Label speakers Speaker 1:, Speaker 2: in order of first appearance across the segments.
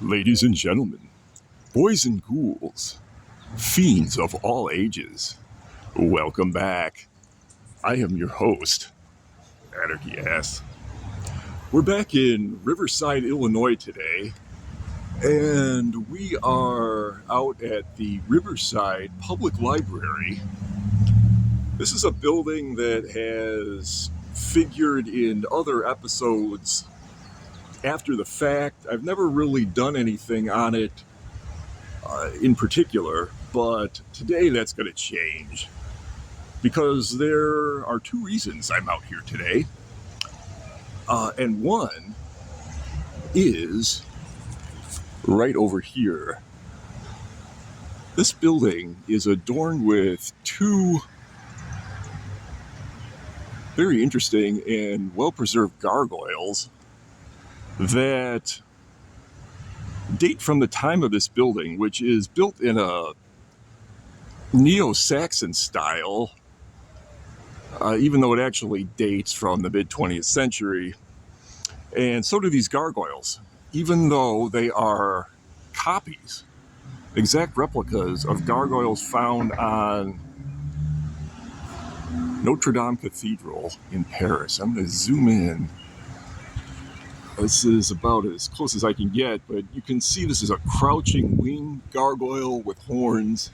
Speaker 1: Ladies and gentlemen, boys and ghouls, fiends of all ages, welcome back. I am your host, Anarchy Ass. We're back in Riverside, Illinois today, and we are out at the Riverside Public Library. This is a building that has figured in other episodes after the fact. I've never really done anything on it in particular, but today that's going to change because there are two reasons I'm out here today. And one is right over here. This building is adorned with two very interesting and well-preserved gargoyles that date from the time of this building, which is built in a Neo-Saxon style, even though it actually dates from the mid-20th century. And so do these gargoyles, even though they are copies, exact replicas of gargoyles found on Notre Dame Cathedral in Paris. I'm going to zoom in. This is about as close as I can get, but you can see this is a crouching winged gargoyle with horns,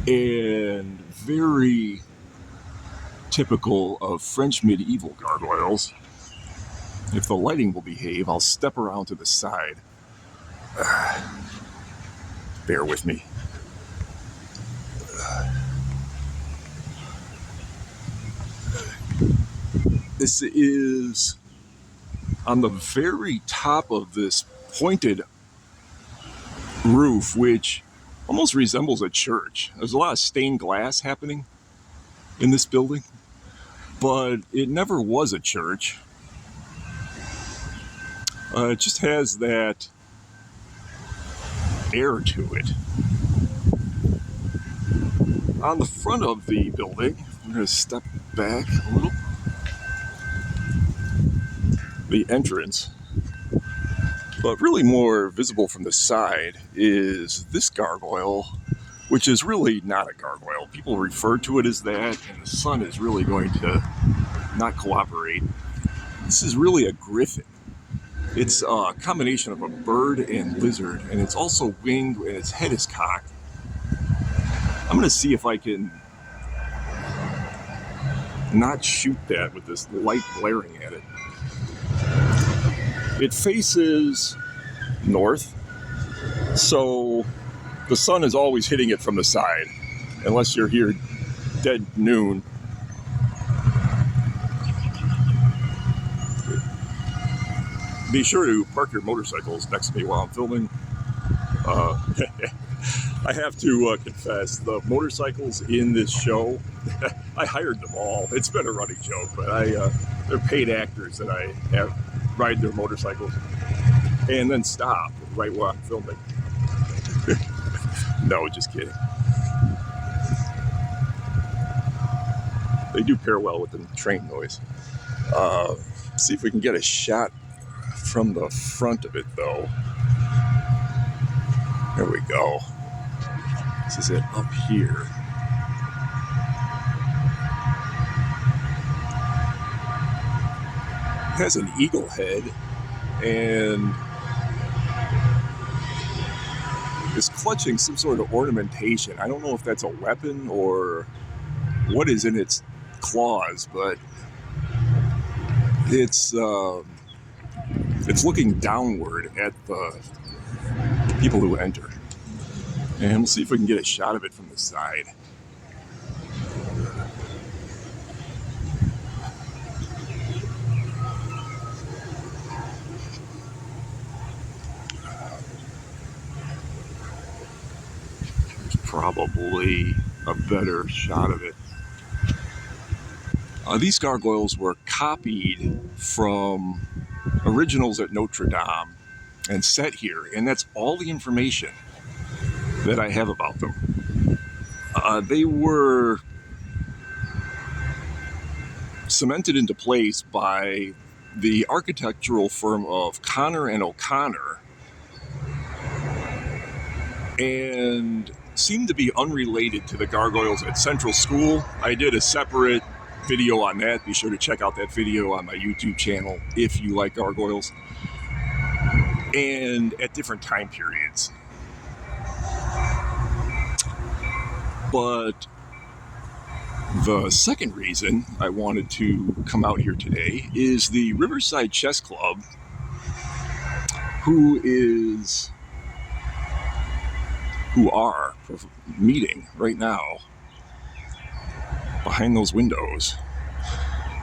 Speaker 1: and very typical of French medieval gargoyles. If the lighting will behave, I'll step around to the side. Bear with me. This is on the very top of this pointed roof, which almost resembles a church. There's a lot of stained glass happening in this building, but it never was a church. It just has that air to it. On the front of the building, I'm going to step back a little. The entrance, but really more visible from the side, is this gargoyle, which is really not a gargoyle. People refer to it as that, and the sun is really going to not cooperate. This is really a griffin. It's a combination of a bird and lizard, and it's also winged, and its head is cocked. I'm going to see if I can not shoot that with this light glaring at it. It faces north, so the sun is always hitting it from the side, unless you're here dead noon. Be sure to park your motorcycles next to me while I'm filming. I have to confess, the motorcycles in this show, I hired them all. It's been a running joke, but they're paid actors that I have ride their motorcycles and then stop right while I'm filming. No, just kidding. They do pair well with the train noise. See if we can get a shot from the front of it, though. There we go. This is it up here. It has an eagle head and is clutching some sort of ornamentation. I don't know if that's a weapon or what is in its claws, but it's looking downward at the people who enter. And we'll see if we can get a shot of it from the side. Probably a better shot of it. These gargoyles were copied from originals at Notre Dame and set here, and that's all the information that I have about them. They were cemented into place by the architectural firm of Connor and O'Connor, and seem to be unrelated to the Gargoyles at Central School. I did a separate video on that. Be sure to check out that video on my YouTube channel if you like Gargoyles. And at different time periods. But the second reason I wanted to come out here today is the Riverside Chess Club, who are meeting right now behind those windows.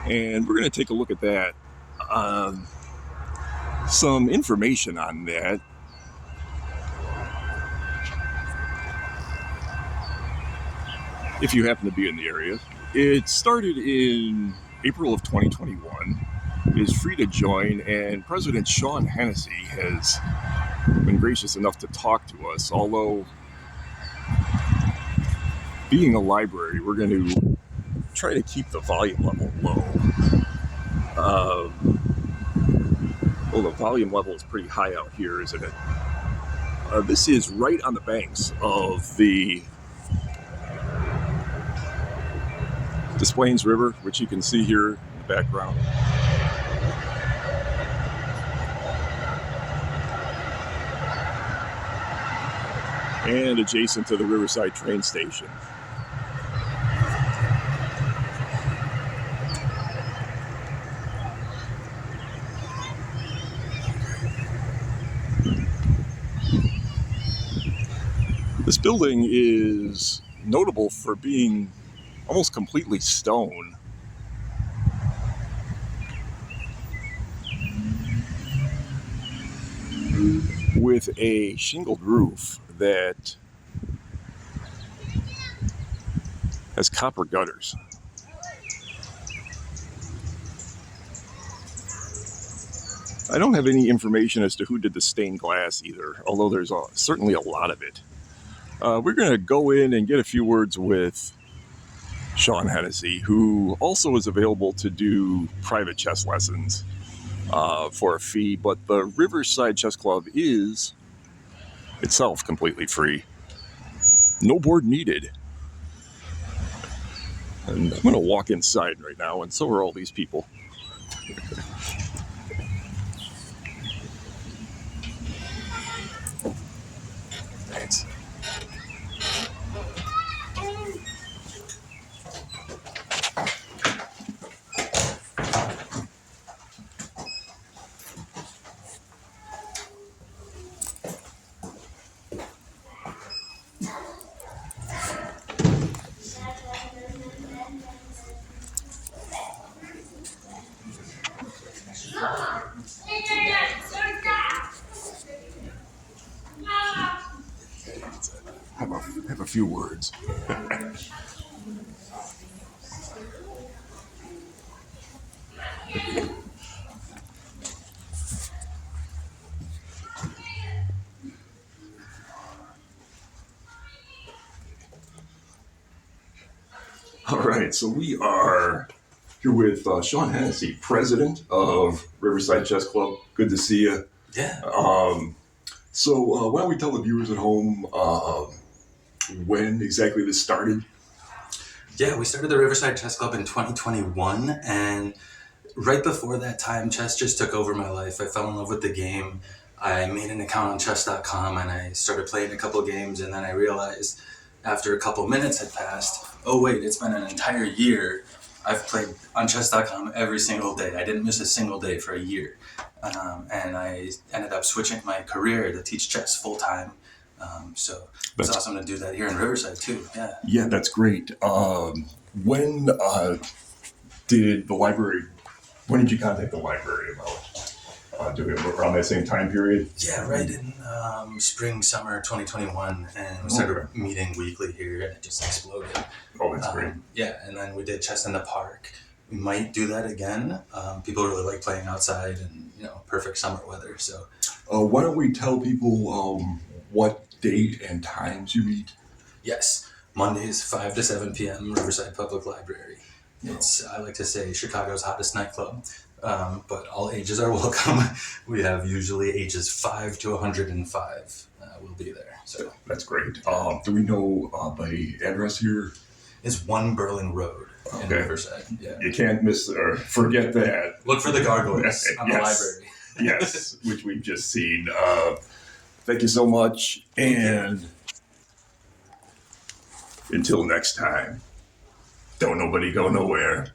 Speaker 1: And we're going to take a look at that. Some information on that. If you happen to be in the area, it started in April of 2021, is free to join, and President Sean Hennessy has been gracious enough to talk to us, although being a library, we're going to try to keep the volume level low. Well, the volume level is pretty high out here, isn't it? This is right on the banks of the Des Plaines River, which you can see here in the background. And adjacent to the Riverside train station. This building is notable for being almost completely stone. With a shingled roof that has copper gutters. I don't have any information as to who did the stained glass either, although there's certainly a lot of it. We're going to go in and get a few words with Sean Hennessy, who also is available to do private chess lessons for a fee, but the Riverside Chess Club is itself completely free. No board needed. And I'm going to walk inside right now, and so are all these people. Thanks. Have a few words. All right, so we are here with Sean Hennessy, president of Riverside Chess Club. Good to see you.
Speaker 2: Yeah.
Speaker 1: So why don't we tell the viewers at home when exactly this started?
Speaker 2: Yeah, we started the Riverside Chess Club in 2021, and right before that time, chess just took over my life. I fell in love with the game. I made an account on chess.com, and I started playing a couple games, and then I realized after a couple minutes had passed, oh wait, it's been an entire year. I've played on chess.com every single day. I didn't miss a single day for a year. And I ended up switching my career to teach chess full time. So it's awesome to do that here in Riverside too. Yeah.
Speaker 1: Yeah, that's great. When did you contact the library about doing it around that same time period?
Speaker 2: Yeah, right in spring, summer 2021, and we started meeting weekly here, and it just exploded.
Speaker 1: Oh, that's great.
Speaker 2: Yeah, and then we did chess in the park. We might do that again. People really like playing outside, and perfect summer weather. So,
Speaker 1: why don't we tell people what date and times you meet?
Speaker 2: Yes, Mondays 5 to 7 p.m. Riverside Public Library. It's, I like to say, Chicago's hottest nightclub. but all ages are welcome. We have usually ages 5 to 105 will be there. So
Speaker 1: That's great. Do we know the address here?
Speaker 2: it's 1 Burling Road in
Speaker 1: Okay.
Speaker 2: Riverside. Yeah.
Speaker 1: You can't miss or forget that.
Speaker 2: Look for the Gargoyles on the
Speaker 1: Yes.
Speaker 2: library.
Speaker 1: Yes, which we've just seen. Thank you so much, and until next time, don't nobody go nowhere.